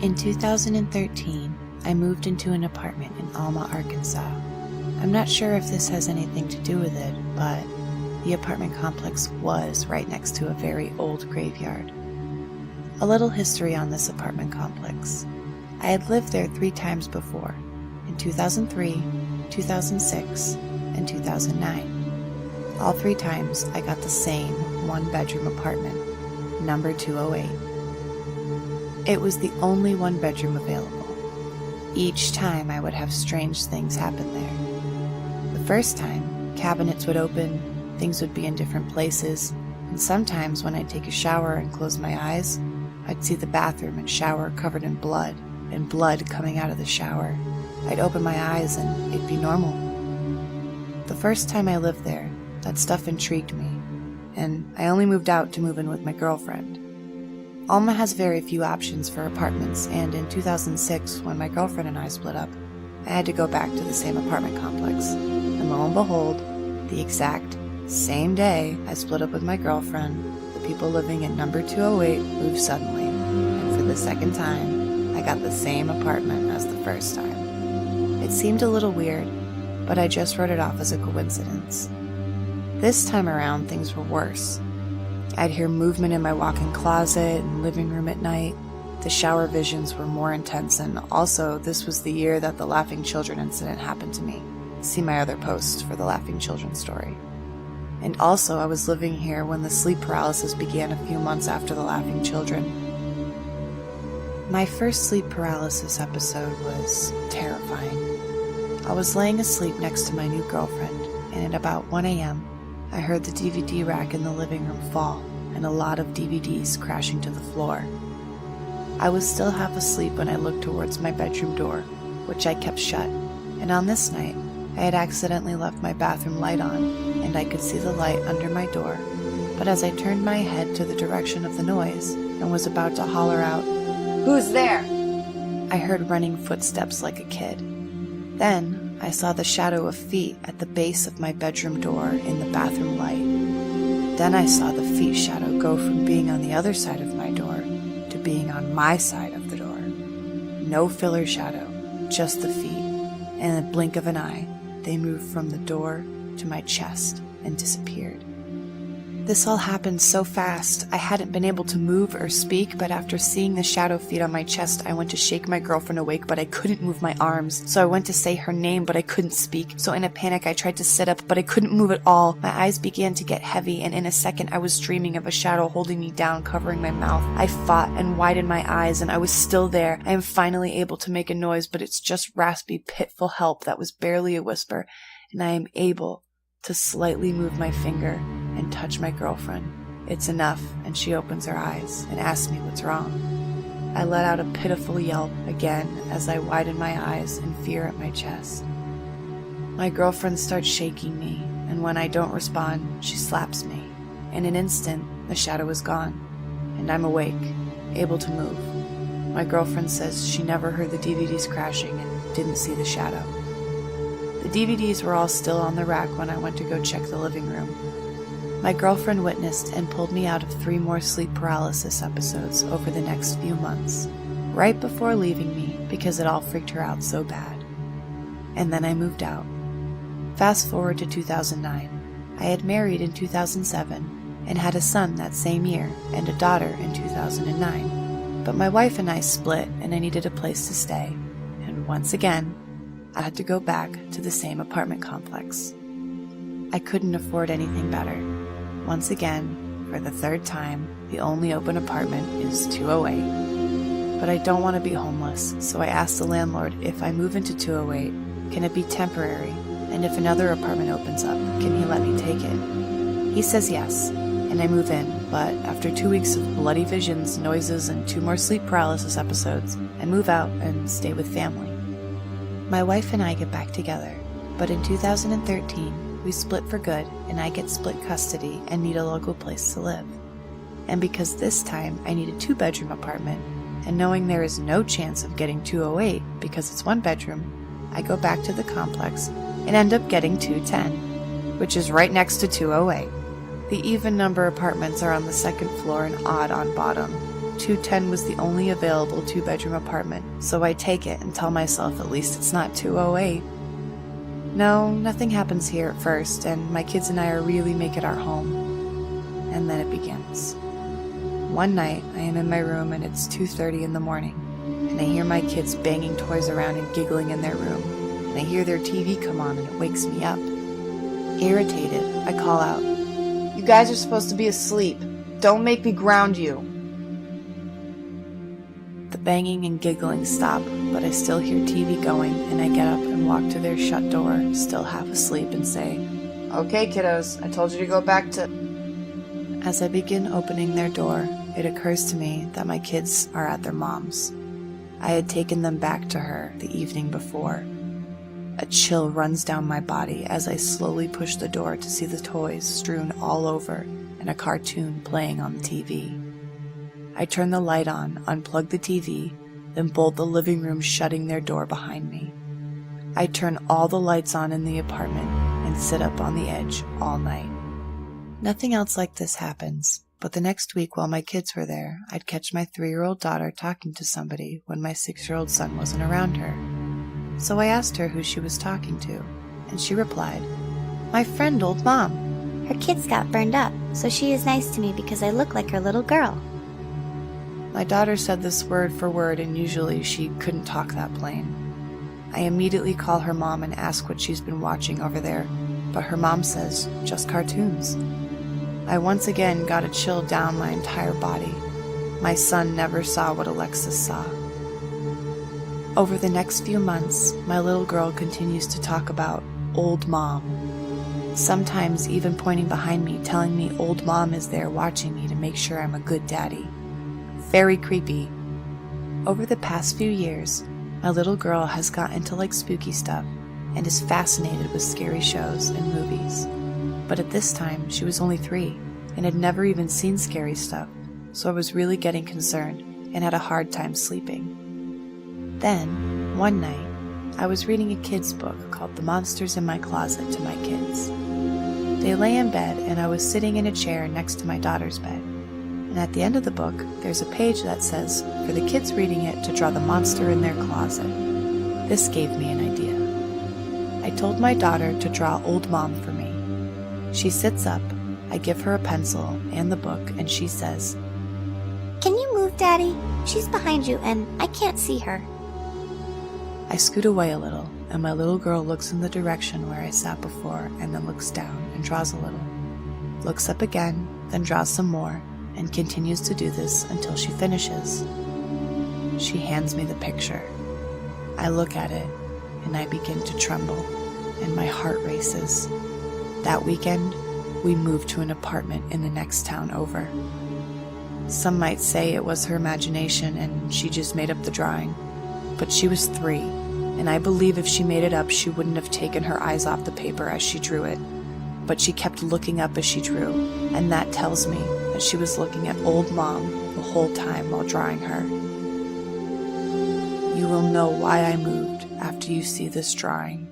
In 2013, I moved into an apartment in Alma, Arkansas. I'm not sure if this has anything to do with it, but the apartment complex was right next to a very old graveyard. A little history on this apartment complex. I had lived there 3 times before, in 2003, 2006, and 2009. All 3 times I got the same 1-bedroom apartment, number 208. It was the only 1-bedroom available. Each time I would have strange things happen there. The first time, cabinets would open, things would be in different places, and sometimes when I'd take a shower and close my eyes, I'd see the bathroom and shower covered in blood, and blood coming out of the shower. I'd open my eyes and it'd be normal. The first time I lived there, that stuff intrigued me, and I only moved out to move in with my girlfriend. Alma has very few options for apartments, and in 2006, when my girlfriend and I split up, I had to go back to the same apartment complex. And lo and behold, the exact same day I split up with my girlfriend, the people living in number 208 moved suddenly, and for the second time, I got the same apartment as the first time. It seemed a little weird, but I just wrote it off as a coincidence. This time around, things were worse. I'd hear movement in my walk-in closet and living room at night. The shower visions were more intense, and also this was the year that the Laughing Children incident happened to me. See my other post for the Laughing Children story. And also I was living here when the sleep paralysis began a few months after the Laughing Children. My first sleep paralysis episode was terrifying. I was laying asleep next to my new girlfriend, and at about 1 a.m., I heard the DVD rack in the living room fall, and a lot of DVDs crashing to the floor. I was still half asleep when I looked towards my bedroom door, which I kept shut, and on this night, I had accidentally left my bathroom light on, and I could see the light under my door, but as I turned my head to the direction of the noise, and was about to holler out, "Who's there?" I heard running footsteps like a kid. Then, I saw the shadow of feet at the base of my bedroom door in the bathroom light. Then I saw the feet shadow go from being on the other side of my door to being on my side of the door. No filler shadow, just the feet. In a blink of an eye, they moved from the door to my chest and disappeared. This all happened so fast, I hadn't been able to move or speak, but after seeing the shadow feet on my chest, I went to shake my girlfriend awake, but I couldn't move my arms. So I went to say her name, but I couldn't speak. So in a panic, I tried to sit up, but I couldn't move at all. My eyes began to get heavy, and in a second, I was dreaming of a shadow holding me down, covering my mouth. I fought and widened my eyes, and I was still there. I am finally able to make a noise, but it's just raspy, pitiful help that was barely a whisper, and I am able to slightly move my finger and touch my girlfriend. It's enough, and she opens her eyes and asks me what's wrong. I let out a pitiful yelp again as I widen my eyes in fear at my chest. My girlfriend starts shaking me, and when I don't respond, she slaps me. In an instant, the shadow is gone, and I'm awake, able to move. My girlfriend says she never heard the DVDs crashing and didn't see the shadow. The DVDs were all still on the rack when I went to go check the living room. My girlfriend witnessed and pulled me out of 3 more sleep paralysis episodes over the next few months, right before leaving me because it all freaked her out so bad. And then I moved out. Fast forward to 2009. I had married in 2007 and had a son that same year and a daughter in 2009. But my wife and I split and I needed a place to stay. And once again, I had to go back to the same apartment complex. I couldn't afford anything better. Once again, for the 3rd time, the only open apartment is 208. But I don't want to be homeless, so I asked the landlord if I move into 208, can it be temporary? And if another apartment opens up, can he let me take it? He says yes, and I move in, but after 2 weeks of bloody visions, noises, and 2 more sleep paralysis episodes, I move out and stay with family. My wife and I get back together, but in 2013, we split for good, and I get split custody and need a local place to live. And because this time I need a 2-bedroom apartment, and knowing there is no chance of getting 208 because it's 1 bedroom, I go back to the complex and end up getting 210, which is right next to 208. The even number apartments are on the 2nd floor and odd on bottom. 210 was the only available 2-bedroom apartment, so I take it and tell myself at least it's not 208. No, nothing happens here at first, and my kids and I are really making our home. And then it begins. One night, I am in my room and it's 2:30 in the morning, and I hear my kids banging toys around and giggling in their room, and I hear their TV come on and it wakes me up. Irritated, I call out, "You guys are supposed to be asleep. Don't make me ground you." The banging and giggling stop, but I still hear TV going, and I get up and walk to their shut door, still half asleep, and say, "Okay, kiddos, I told you to go back to..." As I begin opening their door, it occurs to me that my kids are at their mom's. I had taken them back to her the evening before. A chill runs down my body as I slowly push the door to see the toys strewn all over and a cartoon playing on the TV. I turn the light on, unplug the TV, then bolt the living room, shutting their door behind me. I turn all the lights on in the apartment and sit up on the edge all night. Nothing else like this happens, but the next week while my kids were there, I'd catch my 3-year-old daughter talking to somebody when my 6-year-old son wasn't around her. So I asked her who she was talking to, and she replied, "My friend, old mom. Her kids got burned up, so she is nice to me because I look like her little girl." My daughter said this word for word, and usually she couldn't talk that plain. I immediately call her mom and ask what she's been watching over there, but her mom says, just cartoons. I once again got a chill down my entire body. My son never saw what Alexis saw. Over the next few months, my little girl continues to talk about old mom. Sometimes even pointing behind me, telling me old mom is there watching me to make sure I'm a good daddy. Very creepy. Over the past few years, my little girl has got into like spooky stuff and is fascinated with scary shows and movies. But at this time, she was only 3 and had never even seen scary stuff, so I was really getting concerned and had a hard time sleeping. Then, one night, I was reading a kid's book called The Monsters in My Closet to my kids. They lay in bed and I was sitting in a chair next to my daughter's bed. And at the end of the book, there's a page that says, for the kids reading it to draw the monster in their closet. This gave me an idea. I told my daughter to draw old mom for me. She sits up, I give her a pencil and the book, and she says, "Can you move, Daddy? She's behind you and I can't see her." I scoot away a little, and my little girl looks in the direction where I sat before and then looks down and draws a little. Looks up again, then draws some more, and continues to do this until she finishes. She hands me the picture. I look at it, and I begin to tremble, and my heart races. That weekend, we moved to an apartment in the next town over. Some might say it was her imagination and she just made up the drawing, but she was 3, and I believe if she made it up, she wouldn't have taken her eyes off the paper as she drew it. But she kept looking up as she drew, and that tells me that she was looking at old mom the whole time while drawing her. You will know why I moved after you see this drawing.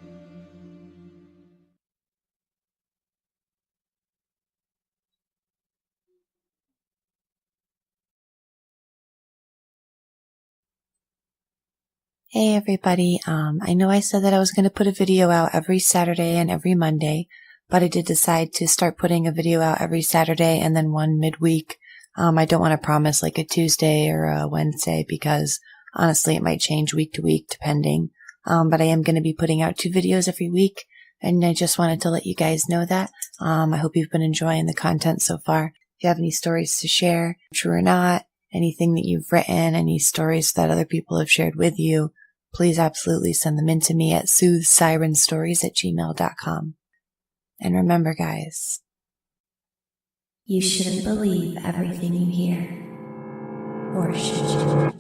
Hey everybody, I know I said that I was going to put a video out every Saturday and every Monday, but I did decide to start putting a video out every Saturday and then one midweek. I don't want to promise like a Tuesday or a Wednesday because honestly it might change week to week depending. But I am going to be putting out 2 videos every week, and I just wanted to let you guys know that. I hope you've been enjoying the content so far. If you have any stories to share, true or not, anything that you've written, any stories that other people have shared with you, please absolutely send them in to me at soothsirenstories@gmail.com. And remember, guys, you shouldn't believe everything you hear, or should you?